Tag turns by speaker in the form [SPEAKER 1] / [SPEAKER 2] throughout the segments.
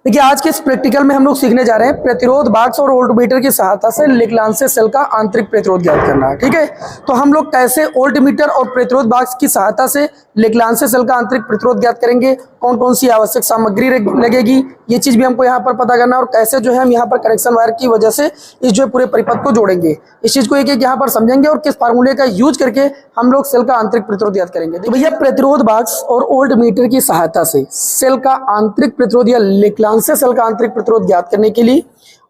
[SPEAKER 1] देखिए आज के इस प्रैक्टिकल में हम लोग सीखने जा रहे हैं प्रतिरोध बॉक्स और वोल्टमीटर की सहायता से लेग्रांजे सेल का आंतरिक प्रतिरोध ज्ञात करना। ठीक है, तो हम लोग कैसे वोल्टमीटर और प्रतिरोध बॉक्स की सहायता से लेग्रांजे सेल का आंतरिक प्रतिरोध ज्ञात करेंगे, कौन कौन सी आवश्यक सामग्री लगेगी, ये चीज भी हमको यहाँ पर पता करना है। और कैसे जो है हम यहाँ पर कनेक्शन वायर की वजह से इस जो पूरे परिपथ को जोड़ेंगे, इस चीज को एक एक यहाँ पर समझेंगे और किस फार्मूले का यूज करके हम लोग सेल का आंतरिक प्रतिरोध ज्ञात करेंगे। तो भैया प्रतिरोध बॉक्स और वोल्टमीटर की सहायता से सेल का आंतरिक प्रतिरोध या लेग्रांजे सेल का आंतरिक प्रतिरोध ज्ञात करने के लिए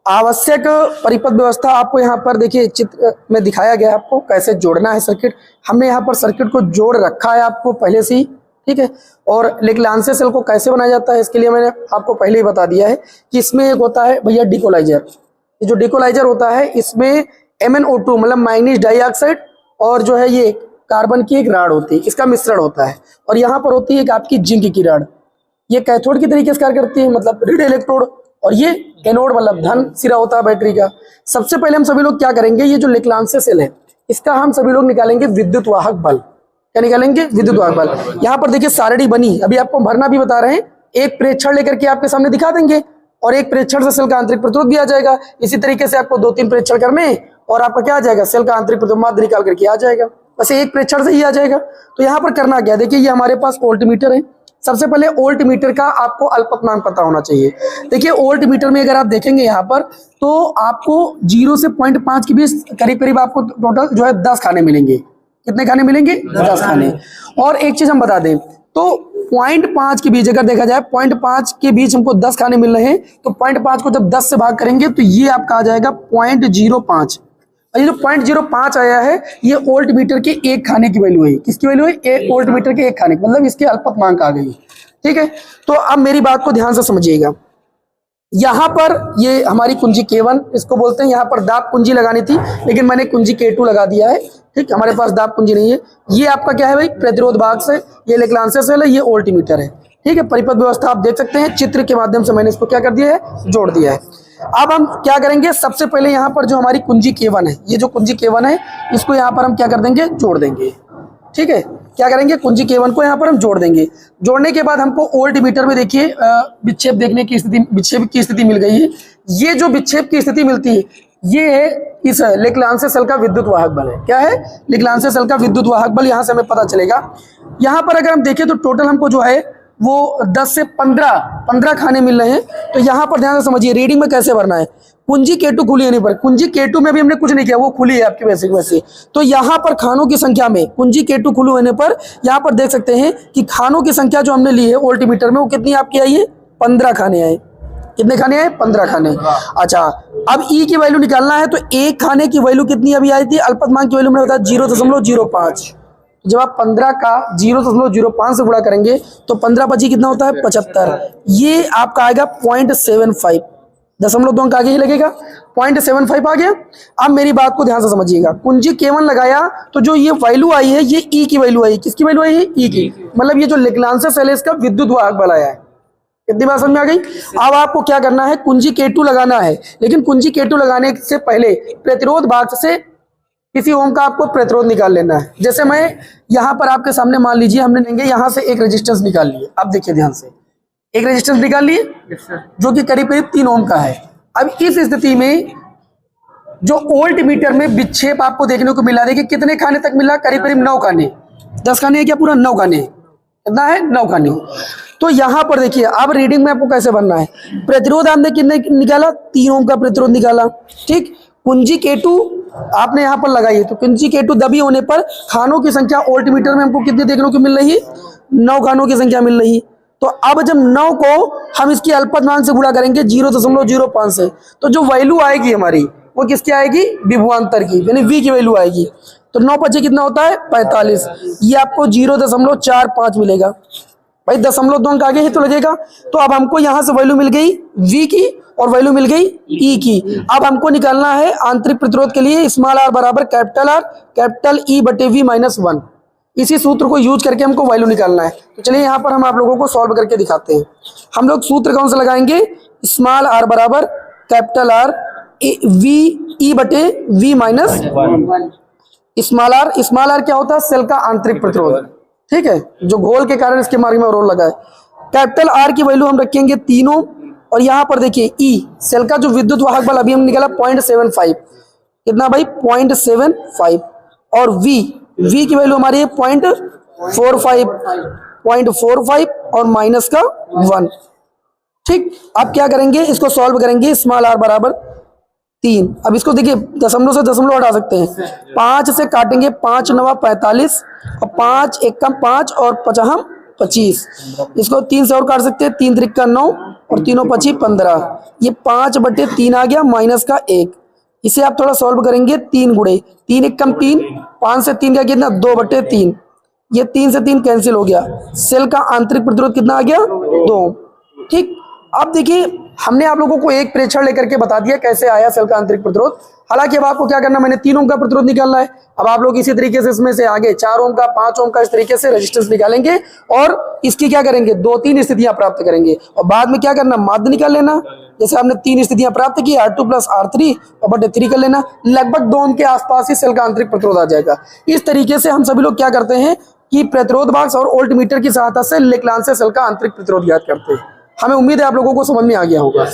[SPEAKER 1] आवश्यक परिपथ व्यवस्था आपको यहाँ पर देखिए चित्र में दिखाया गया है, आपको कैसे जोड़ना है सर्किट। हमने यहाँ पर सर्किट को जोड़ रखा है आपको पहले से ही, ठीक है। और लेग्रांजे सेल को कैसे बनाया जाता है इसके लिए मैंने आपको पहले ही बता दिया है कि इसमें एक होता है भैया डिकोलाइजर। ये जो डिकोलाइजर होता है इसमें MnO2 मतलब मैग्नीज डाइऑक्साइड और जो है ये कार्बन की एक राड होती है, इसका मिश्रण होता है। और यहाँ पर होती है एक आपकी जिंक की राड, ये कैथोड की तरीके से कार्य करती है, मतलब रीड इलेक्ट्रोड, और ये एनोड मतलब धन सिरा होता है बैटरी का। सबसे पहले हम सभी लोग क्या करेंगे, ये जो लेग्रांजे सेल है इसका हम सभी लोग निकालेंगे विद्युत वाहक बल। क्या निकालेंगे? विद्युत वाहक बल। यहाँ पर देखिए सारणी बनी, अभी आपको भरना भी बता रहे हैं। एक प्रेक्षण लेकर के आपके सामने दिखा देंगे और एक प्रेक्षण से सेल का आंतरिक प्रतिरोध भी आ जाएगा। इसी तरीके से आपको 2-3 प्रेक्षण करने और आपका क्या आ जाएगा, सेल का आंतरिक प्रतिरोध माध्य निकाल करके आ जाएगा। बस एक प्रेक्षण से ही आ जाएगा। तो यहाँ पर करना क्या, देखिए ये हमारे पास वोल्टमीटर है। सबसे पहले वोल्टमीटर का आपको अल्पतमांक पता होना चाहिए। देखिए वोल्टमीटर में अगर आप देखेंगे यहाँ पर तो आपको 0 से 0.5 के बीच करीब करीब आपको टोटल जो है 10 खाने मिलेंगे। कितने खाने मिलेंगे? 10 खाने। और एक चीज हम बता दें तो 0.5 के बीच अगर देखा जाए 0.5 के बीच हमको 10 खाने मिल रहे हैं तो 0.5 को जब 10 से भाग करेंगे तो ये आपका आ जाएगा 0.05। ये जो 0.05 आया है ये वोल्टमीटर के एक खाने की वैल्यू है। किसकी वैल्यू है? एक वोल्टमीटर के एक खाने की, मतलब इसके अल्पतमांक आ गई। ठीक है, तो अब मेरी बात को ध्यान से समझिएगा। यहाँ पर ये हमारी कुंजी K1 इसको बोलते हैं, यहाँ पर दाब कुंजी लगानी थी लेकिन मैंने कुंजी K2 लगा दिया है। ठीक, हमारे पास दाब कुंजी नहीं है। ये आपका क्या है भाई? प्रतिरोध बॉक्स है, ये लेग्रांजे सेल है, ये वोल्टमीटर है। ठीक है, परिपथ व्यवस्था आप देख सकते हैं, चित्र के माध्यम से मैंने इसको क्या कर दिया है, जोड़ दिया है। अब हम क्या करेंगे, सबसे पहले यहाँ पर जो हमारी कुंजी K1 है, ये जो कुंजी K1 है इसको यहाँ पर हम क्या कर देंगे, जोड़ देंगे। ठीक है, क्या करेंगे, कुंजी K1 को यहाँ पर हम जोड़ देंगे। जोड़ने के बाद हमको वोल्टमीटर में देखिए विक्षेप देखने की स्थिति, विक्षेप की स्थिति मिल गई है। ये जो विक्षेप की स्थिति मिलती है ये है इस लेग्रांजे सेल का विद्युत वाहक बल है। क्या है? लेग्रांजे सेल का विद्युत वाहक बल। यहाँ से हमें पता चलेगा। यहाँ पर अगर हम देखें तो टोटल हमको जो है वो 10 से 15 खाने मिल रहे हैं। तो यहाँ पर ध्यान से समझिए रीडिंग में कैसे भरना है। कुंजी K2 खुली होने पर, कुंजी K2 में भी हमने कुछ नहीं किया, वो खुली है आपकी वैसे। तो यहाँ पर खानों की संख्या में कुंजी K2 खुली होने पर यहाँ पर देख सकते हैं कि खानों की संख्या जो हमने ली है वोल्टमीटर में वो कितनी आपकी आई है, 15 खाने आए। कितने खाने आए? 15 खाने। अच्छा, अब E की वैल्यू निकालना है तो एक खाने की वैल्यू कितनी अभी आई थी, अल्पतमांक की वैल्यू मैंने बताया 0.05। जब आप 15 का 0.05 से गुणा करेंगे तो 15 25 कितना होता है, 75। ये आपका आएगा 0.75, 0.2 अंक आगे ही लगेगा, 0.75 आ गया। अब मेरी बात को ध्यान से समझिएगा, कुंजी K1 लगाया तो जो ये वैल्यू आई है ये E की वैल्यू आई है। किसकी वैल्यू आई है? E की। मतलब ये जो लेग्रांजे सेल है इसका विद्युत वाहक बल आया है। कितनी बात समझ में आ गई? अब आपको क्या करना है, कुंजी K2 लगाना है, लेकिन कुंजी K2 लगाने से पहले प्रतिरोध बॉक्स से किसी ओम का आपको प्रतिरोध निकाल लेना है। जैसे मैं यहाँ पर आपके सामने मान लीजिए हमने लेंगे यहाँ से एक रेजिस्टेंस निकाल लिए। अब देखिए ध्यान से, एक रेजिस्टेंस निकाल लिए जो कि करीब करीब 3 ओम का है। अब इस स्थिति में जो वोल्टमीटर में विक्षेप आपको देखने को मिला, देखिए कितने खाने तक मिला, करीब करीब 9 खाने। 10 खाने है क्या? पूरा 9 खाने। कितना है? 9 खाने। तो यहाँ पर देखिए अब रीडिंग में आपको कैसे बनना है। प्रतिरोध आपने कितने निकाला? 3 ओम का प्रतिरोध निकाला। ठीक, कुंजी K2 आपने यहाँ पर लगाई, तो कुंजी K2 दबी होने पर खानों की संख्या वोल्टमीटर में हमको कितनी देखने को मिल रही है? 9 खानों की संख्या मिल रही है। तो अब जब 9 को हम इसकी अल्पतमांक से गुणा करेंगे 0.05 से, तो जो वैल्यू आएगी हमारी वो किसकी आएगी? विभवांतर की, यानी V की वैल्यू आएगी। तो 9 5 कितना होता है? 45। ये आपको 0.45 मिलेगा। भाई 0.2 अंक आगे ही तो लगेगा। तो अब हमको यहाँ से वैल्यू मिल गई V की और वैल्यू मिल गई E की। अब हमको निकालना है आंतरिक प्रतिरोध के लिए स्मॉल r बराबर कैपिटल E बटे V माइनस 1। इसी सूत्र को यूज करके हमको वैल्यू निकालना है। तो चलिए यहाँ पर हम आप लोगों को सॉल्व करके दिखाते हैं। हम लोग सूत्र कौन सा लगाएंगे? स्मॉल r बराबर कैपिटल R E बटे V माइनस 1। स्मॉल r क्या होता है? सेल का आंतरिक प्रतिरोध। ठीक है, जो घोल के कारण इसके मार्ग में रोल लगा है। कैपिटल R की वैल्यू हम रखेंगे 3 ओम और यहाँ पर देखिए ई सेल का जो विद्युत वाहक बल अभी हम निकाला 0.75, कितना भाई 0.75, और वी की वैल्यू हमारी है 0.45 और माइनस का 1। ठीक, अब क्या करेंगे, इसको सॉल्व करेंगे, स्मॉल आर बराबर 3। अब इसको देखिए दशमलव से दशमलव हटा सकते हैं, 5 से काटेंगे, 5 9 45 और 5 1 5 और 5 25। इसको 3 से और काट सकते हैं, 3 3 9 और 3 25 15। ये 5/3 आ गया माइनस का 1। इसे आप थोड़ा सॉल्व करेंगे, 3 गुणे 3 1 3, 5 से 3 का कितना 2/3। ये 3 से 3 कैंसिल हो गया। सेल का आंतरिक प्रतिरोध कितना आ गया 2। ठीक, अब देखिए हमने आप लोगों को एक प्रेक्षण लेकर के बता दिया कैसे आया सेल का आंतरिक प्रतिरोध। हालांकि अब आपको क्या करना, मैंने 3 ओम का प्रतिरोध निकालना है। अब आप लोग इसी तरीके से इसमें से आगे 4 ओम का, 5 ओम का, इस तरीके से रेजिस्टेंस निकालेंगे और इसकी क्या करेंगे 2-3 स्थितियां प्राप्त करेंगे और बाद में क्या करना, माध्य निकाल लेना। जैसे हमने 3 स्थितियां प्राप्त की, R2 + R3 और बटे 3 कर लेना, लगभग 2 ओम के आसपास ही सेल का आंतरिक प्रतिरोध आ जाएगा। इस तरीके से हम सभी लोग क्या करते हैं कि प्रतिरोध बाक्स और वोल्टमीटर की सहायता से लेक्लांसे सेल का आंतरिक प्रतिरोध ज्ञात करते हैं। हमें उम्मीद है आप लोगों को समझ में आ गया होगा।